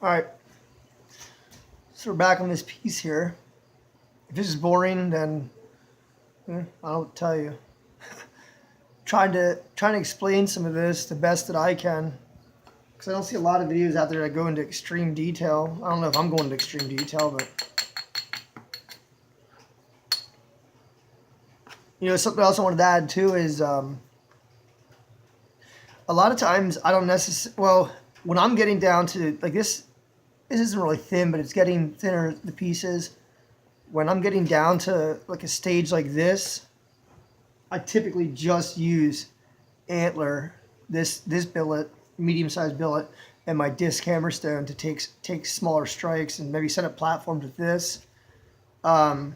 All right, so we're back on this piece here. If this is boring, then I don't tell you. trying to explain some of this the best that I can, because I don't see a lot of videos out there that go into extreme detail. I don't know if I'm going into extreme detail, but something else I wanted to add too is a lot of times I don't necessarily. Well, when I'm getting down to like this isn't really thin, but it's getting thinner, the pieces. When I'm getting down to like a stage like this, I typically just use antler, this billet, medium-sized billet, and my disc hammerstone to take smaller strikes and maybe set up platforms with this. But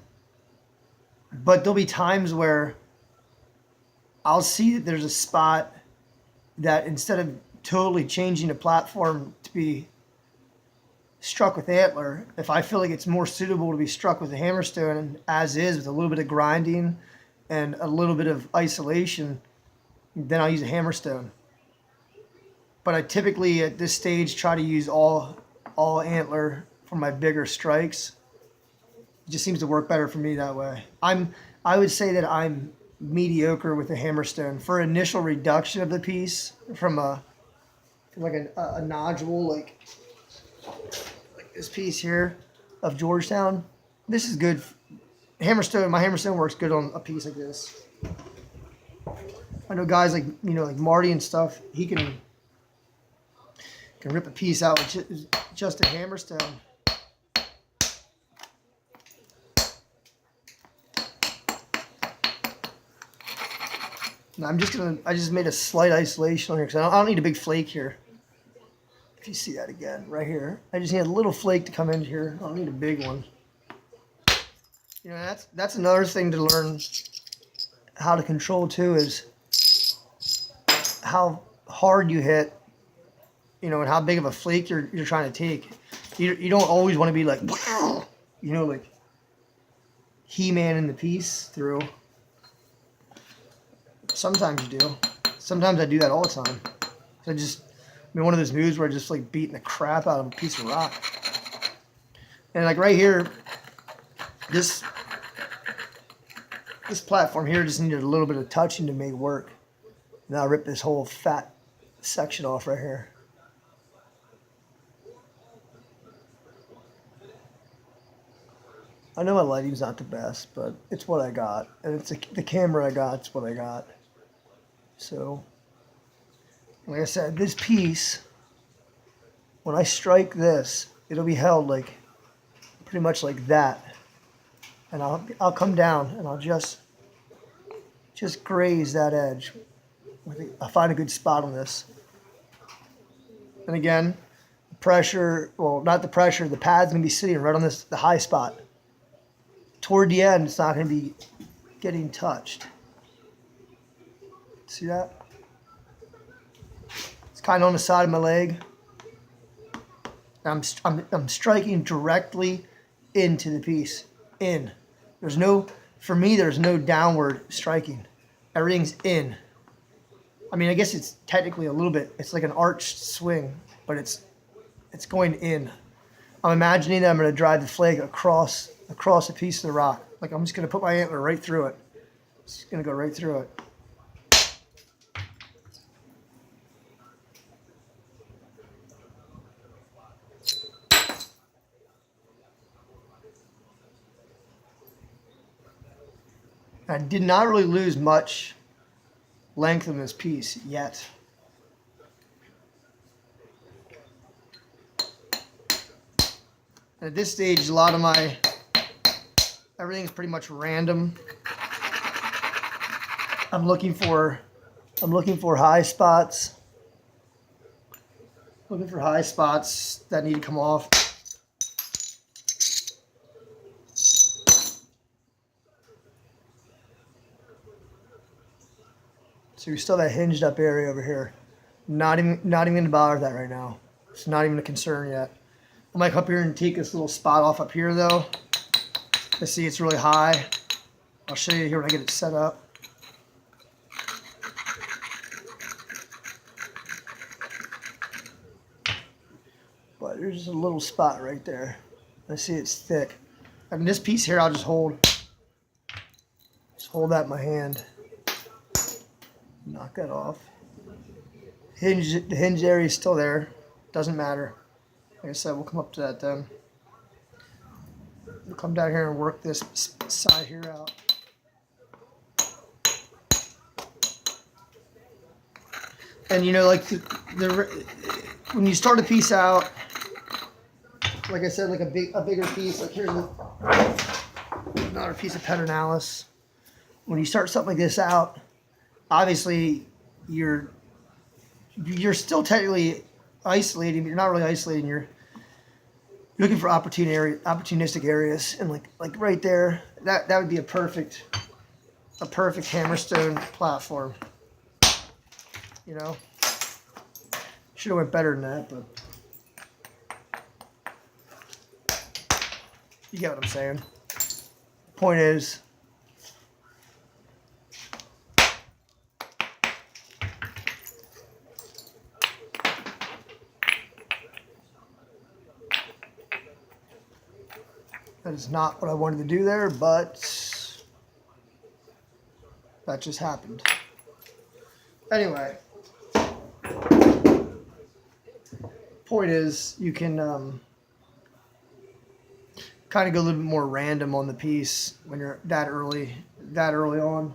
there'll be times where I'll see that there's a spot that instead of totally changing the platform to be struck with antler, if I feel like it's more suitable to be struck with a hammerstone as is with a little bit of grinding and a little bit of isolation, then I'll use a hammerstone. But I typically at this stage try to use all antler for my bigger strikes. It just seems to work better for me that way. I would say that I'm mediocre with a hammerstone for initial reduction of the piece from a nodule like this piece here of Georgetown. This is good. Hammerstone, my hammerstone works good on a piece like this. I know guys like like Marty and stuff. He can rip a piece out with just a hammerstone. Now I just made a slight isolation on here because I don't need a big flake here. If you see that again, right here, I just need a little flake to come in here. I don't need a big one. That's another thing to learn how to control too, is how hard you hit, and how big of a flake you're trying to take. You don't always want to be like, like He-Man in the piece through. Sometimes you do. Sometimes I do that all the time. One of those moves where I just like beating the crap out of a piece of rock. And like right here, this platform here just needed a little bit of touching to make it work. Now I'll rip this whole fat section off right here. I know my lighting's not the best, but it's what I got. And it's the camera I got, it's what I got. So, like I said, this piece, when I strike this, it'll be held like pretty much like that. And I'll come down and I'll just graze that edge. I'll find a good spot on this. And again, pressure, well, not the pressure, the pad's gonna be sitting right on the high spot. Toward the end, it's not gonna be getting touched. See that? It's kind of on the side of my leg. I'm striking directly into the piece. In. For me, there's no downward striking. Everything's in. I mean, I guess it's technically a little bit, it's like an arched swing, but it's going in. I'm imagining that I'm going to drive the flake across a piece of the rock. Like I'm just going to put my antler right through it. It's going to go right through it. I did not really lose much length in this piece yet. And at this stage, everything's pretty much random. I'm looking for high spots. Looking for high spots that need to come off. So we still have that hinged up area over here. Not even gonna bother with that right now. It's not even a concern yet. I might come up here and take this little spot off up here though. Let's see, it's really high. I'll show you here when I get it set up. but there's a little spot right there. I see it's thick. And this piece here, I'll just hold that in my hand. Knock that off. The hinge area is still there. Doesn't matter. Like I said, we'll come up to that then. We'll come down here and work this side here out. And you know, like when you start a piece out, like I said, like a bigger piece. Like here's another piece of pedernales. When you start something like this out, obviously you're still technically isolating, but you're not really isolating. You're looking for opportunistic areas, and like right there, that would be a perfect hammerstone platform. You know, should have went better than that, but you get what I'm saying. Point is, that is not what I wanted to do there, but that just happened. Anyway, point is, you can kind of go a little bit more random on the piece when you're that early on.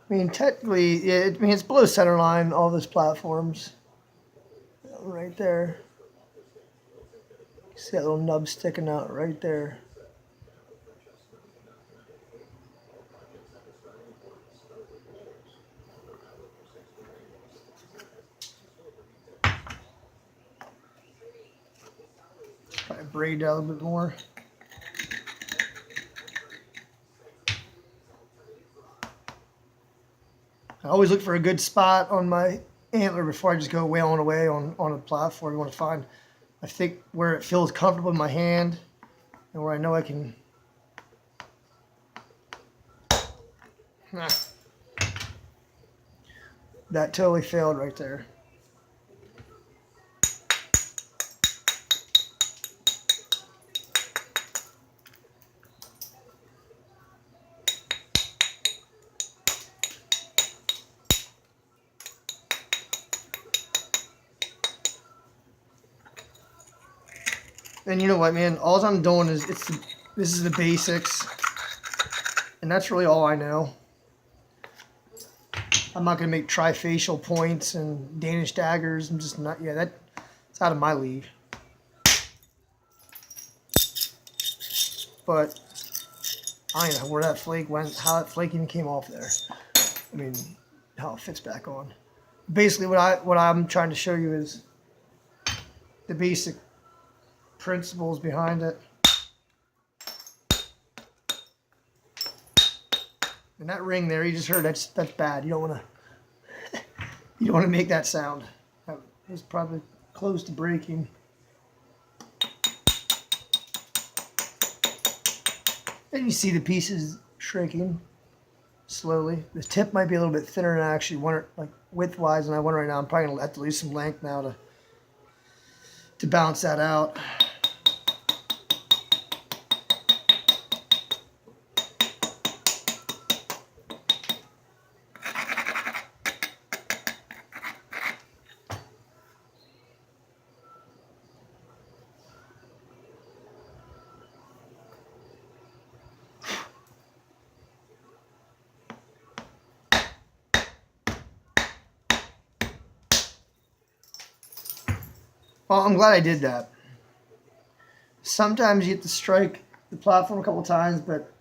I mean, technically, it's below center line, all those platforms. Right there. See that little nub sticking out right there. Probably braid that a little bit more. I always look for a good spot on my antler before I just go wailing away on a platform. You want to find, I think, where it feels comfortable in my hand and where I know I can. That totally failed right there. And you know what, man? All I'm doing is this is the basics, and that's really all I know. I'm not gonna make trifacial points and Danish daggers. I'm just not. Yeah, that's out of my league. But I don't know where that flake went, how that flake even came off there. I mean, how it fits back on. Basically, what I'm trying to show you is the basic principles behind it. And that ring there, you just heard, that's bad. You don't want to make that sound. That was probably close to breaking. And you see the pieces shrinking slowly. The tip might be a little bit thinner than I actually want it, like width-wise, and I want right now. I'm probably gonna have to lose some length now to to balance that out. Well, I'm glad I did that. Sometimes you have to strike the platform a couple times, but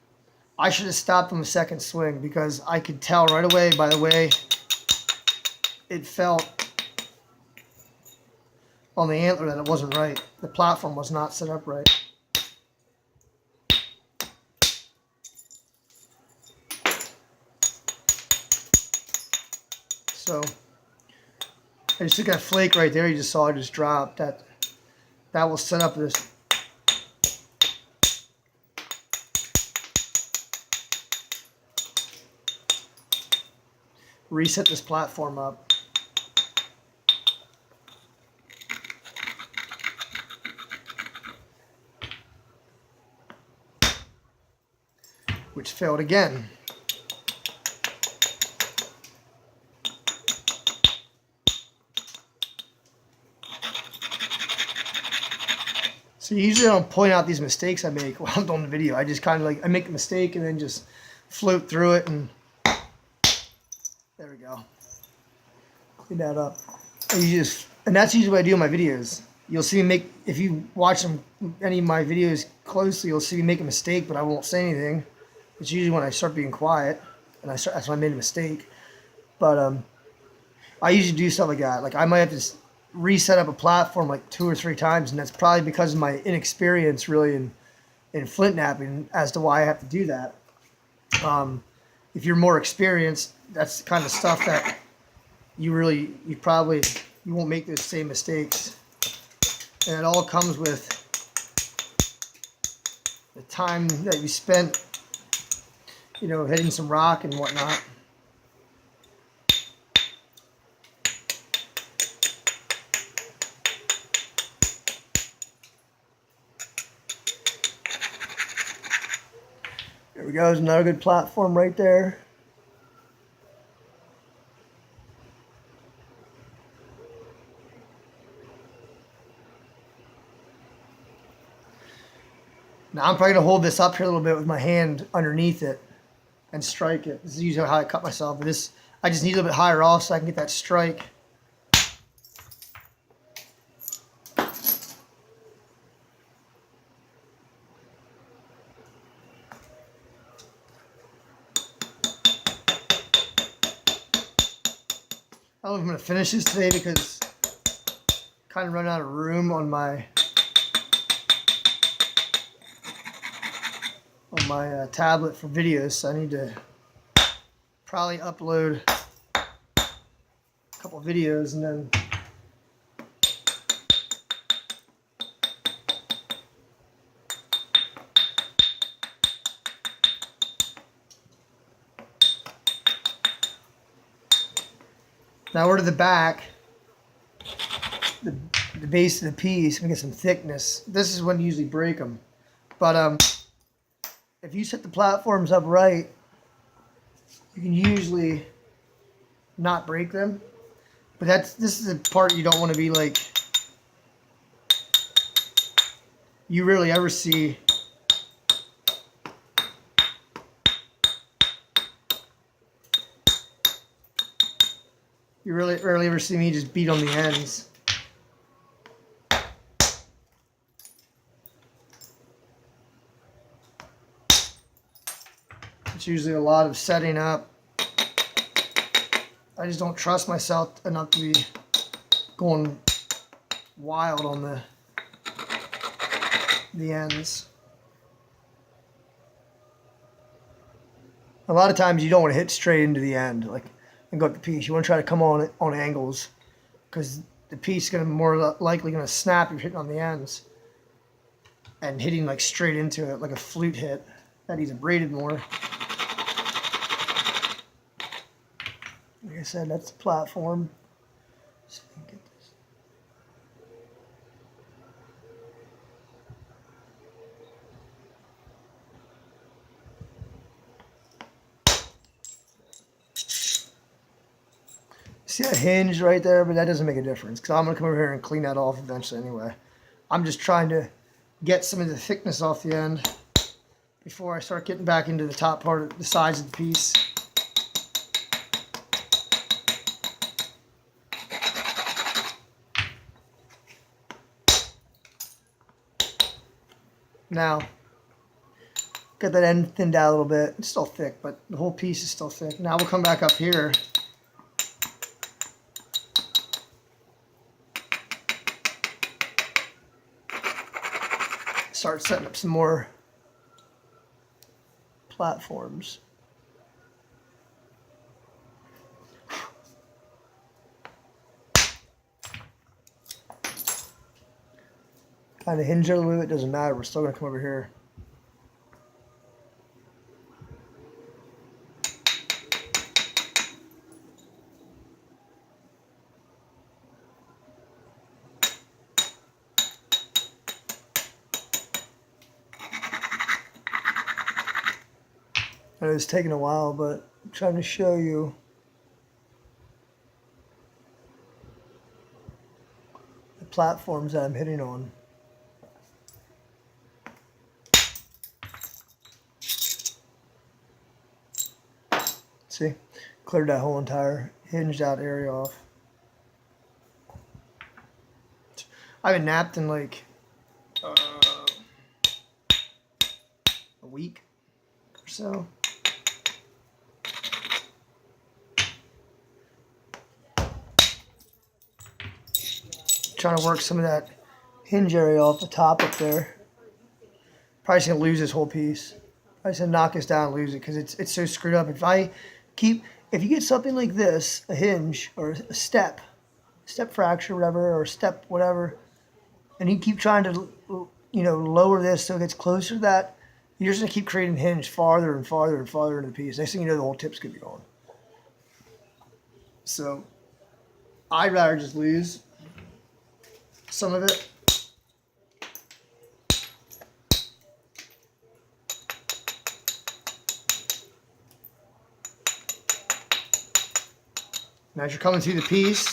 I should have stopped on the second swing because I could tell right away by the way it felt on the antler that it wasn't right. The platform was not set up right. So I just took that flake right there. You just saw it just drop. That will set up this. Reset this platform up. Which failed again. So usually I don't point out these mistakes I make while I'm doing the video. I just kind of like, I make a mistake and then just float through it, and there we go. Clean that up. And that's usually what I do in my videos. You'll see me make, if you watch any of my videos closely, you'll see me make a mistake, but I won't say anything. It's usually when I start being quiet, and that's when I made a mistake. But I usually do stuff like that. Like I might have to reset up a platform like 2 or 3 times, and that's probably because of my inexperience really in flint knapping as to why I have to do that. If you're more experienced, that's the kind of stuff that you won't make those same mistakes. And it all comes with the time that you spent, you know, hitting some rock and whatnot. There we go. There's another good platform right there. Now I'm probably going to hold this up here a little bit with my hand underneath it and strike it. This is usually how I cut myself, but this, I just need a little bit higher off so I can get that strike. I don't know if I'm going to finish this today because I kind of run out of room on my tablet for videos, so I need to probably upload a couple of videos and then now we're to the back, the base of the piece, we get some thickness. This is when you usually break them, but if you set the platforms up right, you can usually not break them. But this is the part you don't want to be like, you rarely ever see rarely ever see me just beat on the ends. It's usually a lot of setting up. I just don't trust myself enough to be going wild on the ends. A lot of times you don't want to hit straight into the end, like, and go up the piece. You want to try to come on angles, because the piece is going to more likely going to snap if you're hitting on the ends, and hitting like straight into it like a flute hit. That needs abraded more. Like I said, that's the platform. So you can get this. See that hinge right there? But that doesn't make a difference because I'm going to come over here and clean that off eventually anyway. I'm just trying to get some of the thickness off the end before I start getting back into the top part of the sides of the piece. Now, get that end thinned out a little bit. It's still thick, but the whole piece is still thick. Now we'll come back up here. Start setting up some more platforms. Kind of hinge it a little bit, doesn't matter. We're still going to come over here. I know it's taking a while, but I'm trying to show you the platforms that I'm hitting on. See, cleared that whole entire hinged out area off. I haven't napped in like a week or so. Trying to work some of that hinge area off the top up there. Probably just gonna lose this whole piece. Probably just gonna knock this down and lose it because it's so screwed up. If you get something like this, a hinge or a step fracture, whatever, or step whatever, and you keep trying to lower this so it gets closer to that, you're just gonna keep creating hinge farther and farther and farther into the piece. Next thing you know, the whole tip's gonna be gone. So I'd rather just lose some of it. Now as you're coming through the piece,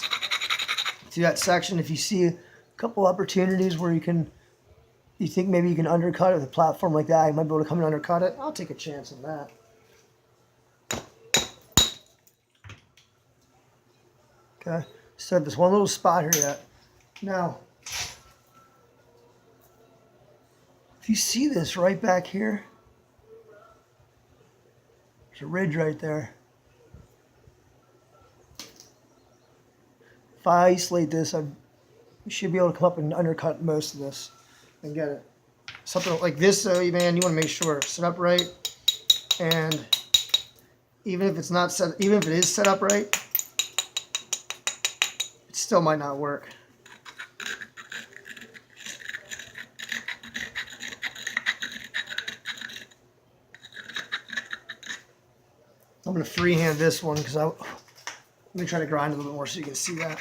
through that section, if you see a couple opportunities where you think maybe you can undercut it with a platform like that, you might be able to come and undercut it, I'll take a chance on that. Okay, so I have this one little spot here yet. Now, if you see this right back here, there's a ridge right there. If I isolate this, I should be able to come up and undercut most of this and get it. Something like this, though, man, you want to make sure it's set up right. And even if it's not set, even if it is set up right, it still might not work. I'm going to freehand this one because let me try to grind a little bit more so you can see that.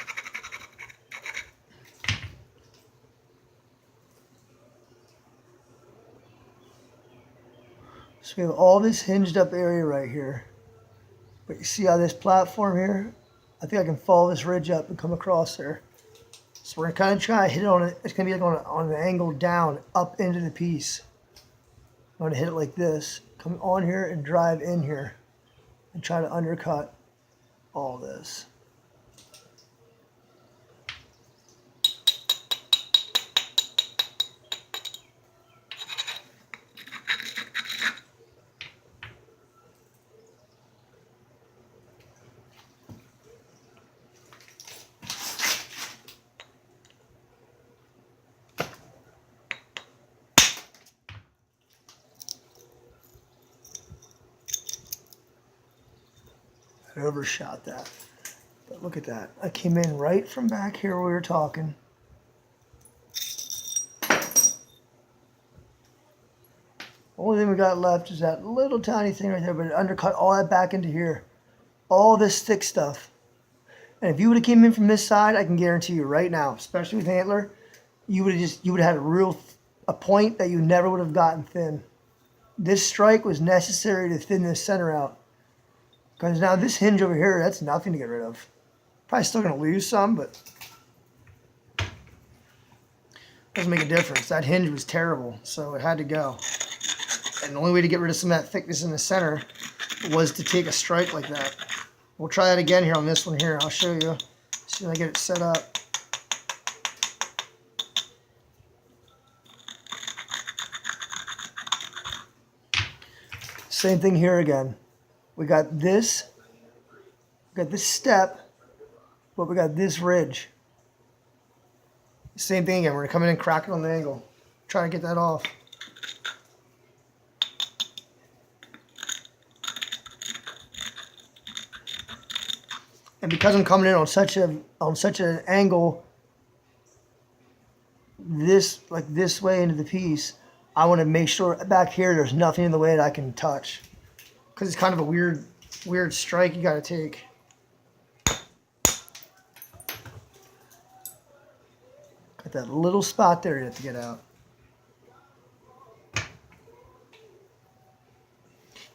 So we have all this hinged up area right here. But you see how this platform here, I think I can follow this ridge up and come across there. So we're going to kind of try to hit it on it. It's going to be like on an angle down, up into the piece. I'm going to hit it like this. Come on here and drive in here. And try to undercut all this. I overshot that. But look at that. I came in right from back here where we were talking. Only thing we got left is that little tiny thing right there, but it undercut all that back into here. All this thick stuff. And if you would have came in from this side, I can guarantee you right now, especially with antler, you would have had a point that you never would have gotten thin. This strike was necessary to thin this center out. Because now this hinge over here, that's nothing to get rid of. Probably still going to lose some, but doesn't make a difference. That hinge was terrible, so it had to go. And the only way to get rid of some of that thickness in the center was to take a strike like that. We'll try that again here on this one here. I'll show you as soon as I get it set up. Same thing here again. We got this step, but we got this ridge. Same thing again. We're gonna come in and crack it on the angle. Try to get that off. And because I'm coming in on such an angle, this way into the piece, I want to make sure back here there's nothing in the way that I can touch, because it's kind of a weird strike you got to take. Got that little spot there you have to get out.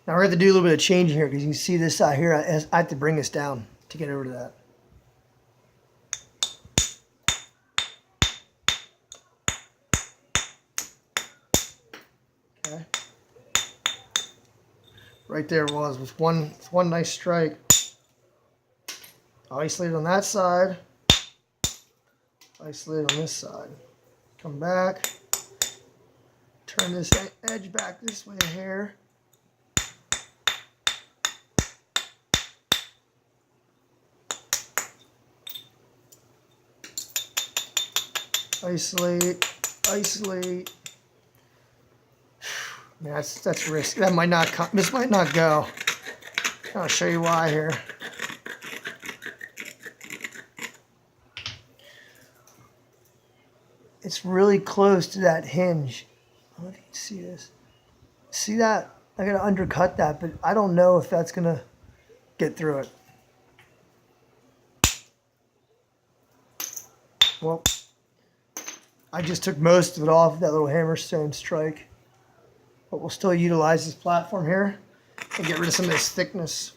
Now we're going to do a little bit of changing here, because you can see this side here. I have to bring this down to get over to that. Okay. Right there was with one nice strike. Isolate on that side. Isolate on this side. Come back. Turn this edge back this way a hair. Isolate, isolate. Man, that's risky. That might not come. This might not go. I'll show you why here. It's really close to that hinge. I don't know if you can see this. See that? I gotta undercut that, but I don't know if that's gonna get through it. Well, I just took most of it off that little hammerstone strike, but we'll still utilize this platform here and get rid of some of this thickness.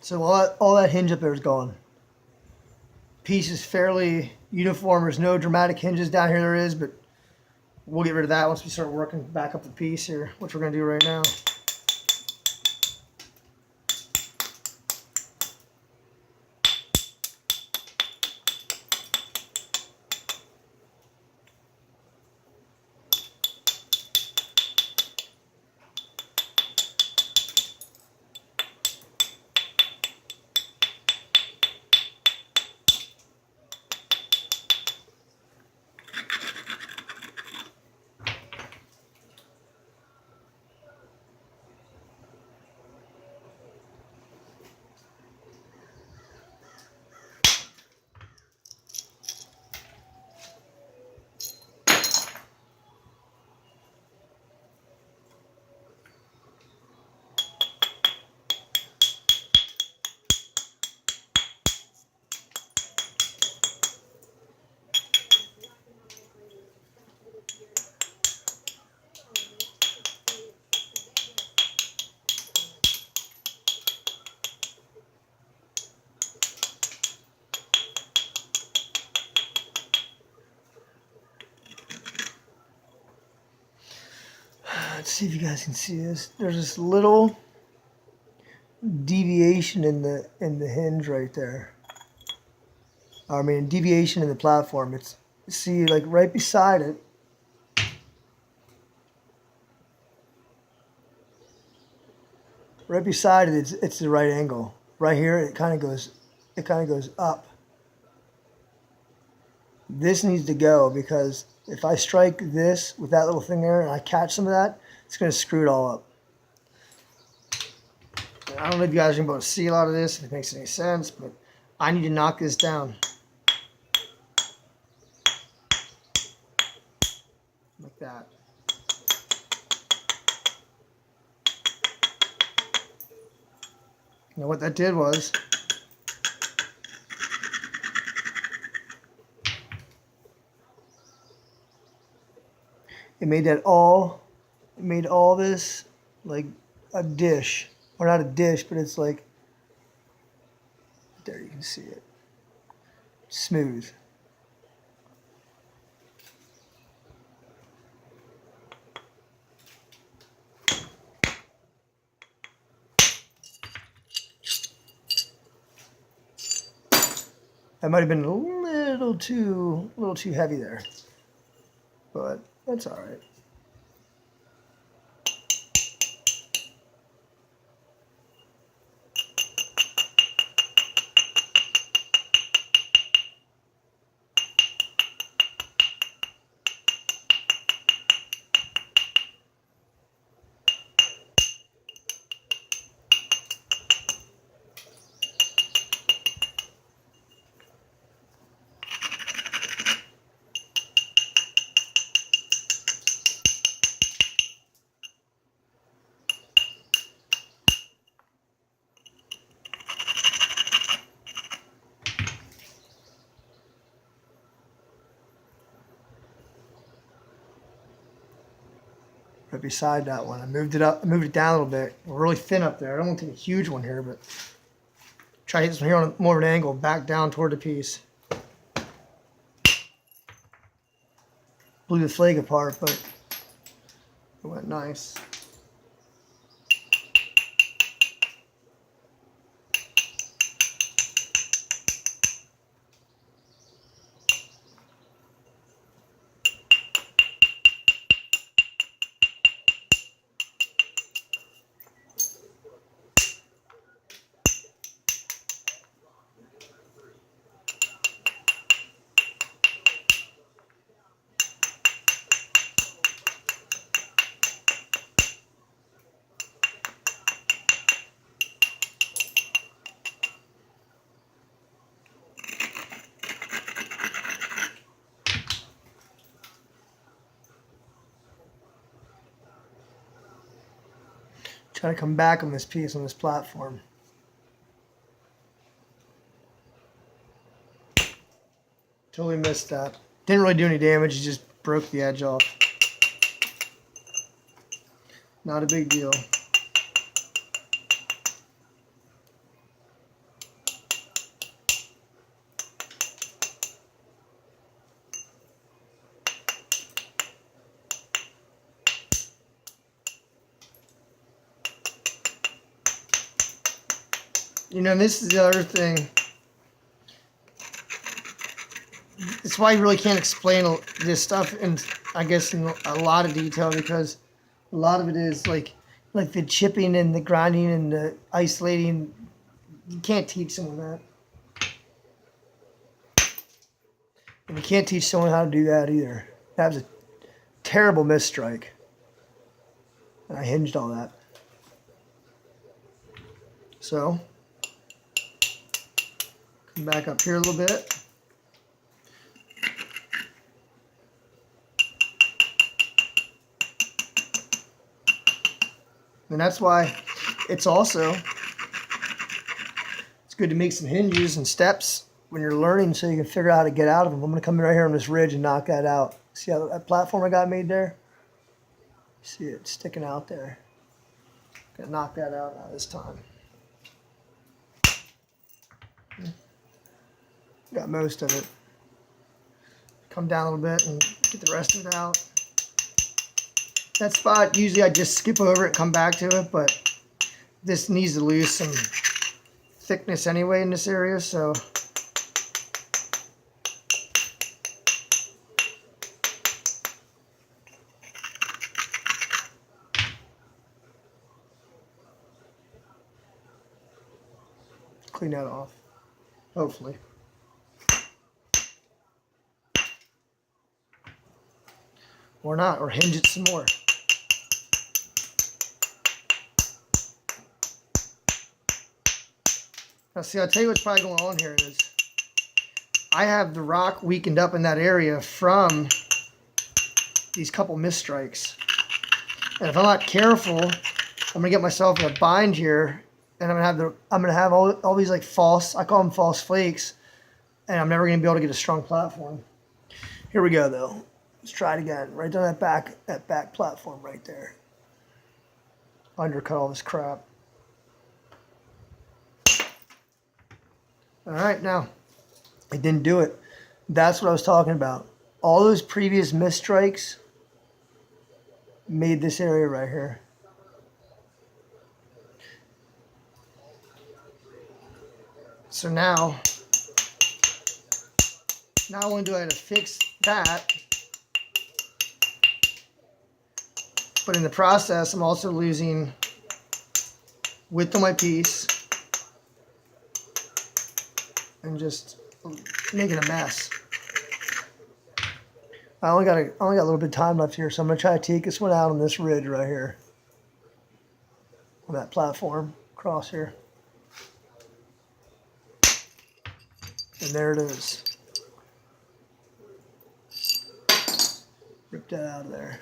So all that hinge up there is gone. Piece is fairly uniform. There's no dramatic hinges down here. There is, but we'll get rid of that once we start working back up the piece here, which we're going to do right now. Let's see if you guys can see this. There's this little deviation in the hinge right there. I mean, deviation in the platform. It's, see, like right beside it. Right beside it, it's the right angle. Right here, it kind of goes up. This needs to go, because if I strike this with that little thing there and I catch some of that, it's going to screw it all up. And I don't know if you guys are going to be able to see a lot of this, if it makes any sense, but I need to knock this down. Like that. Now what that did was it made all this like a dish, or not a dish, but it's like, there you can see it, smooth. That might have been a little too heavy there, but that's all right. Right beside that one, I moved it up, I moved it down a little bit. We're really thin up there. I don't want to take a huge one here, but try to hit this one here on more of an angle, back down toward the piece. Blew the flake apart, but it went nice. Try to come back on this piece, on this platform. Totally missed that. Didn't really do any damage, it just broke the edge off. Not a big deal. You know, this is the other thing. It's why you really can't explain this stuff in, I guess, in a lot of detail, because a lot of it is like the chipping and the grinding and the isolating. You can't teach someone that. And you can't teach someone how to do that either. That was a terrible misstrike. And I hinged all that. So, come back up here a little bit. And that's why it's good to make some hinges and steps when you're learning, so you can figure out how to get out of them. I'm going to come right here on this ridge and knock that out. See how that platform I got made there? See it sticking out there. Gonna knock that out now this time. Got most of it. Come down a little bit and get the rest of it out. That spot, usually I just skip over it and come back to it, but this needs to lose some thickness anyway in this area, so clean that off, hopefully. Or not, or hinge it some more. Now see, I'll tell you what's probably going on here is I have the rock weakened up in that area from these couple misstrikes. And if I'm not careful, I'm going to get myself in a bind here and I'm gonna have all these like false, I call them false flakes, and I'm never gonna be able to get a strong platform. Here we go though. Let's try it again. Right down that back platform right there. Undercut all this crap. All right, now I didn't do it. That's what I was talking about. All those previous missed strikes made this area right here. So now not only do I have to fix that, but in the process, I'm also losing width on my piece and just making a mess. I only got a little bit of time left here, so I'm gonna try to take this one out on this ridge right here, on that platform across here, and there it is. Rip that out of there.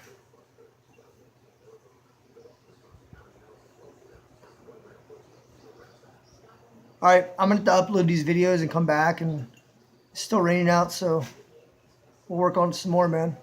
All right, I'm gonna have to upload these videos and come back, and it's still raining out, so we'll work on it some more, man.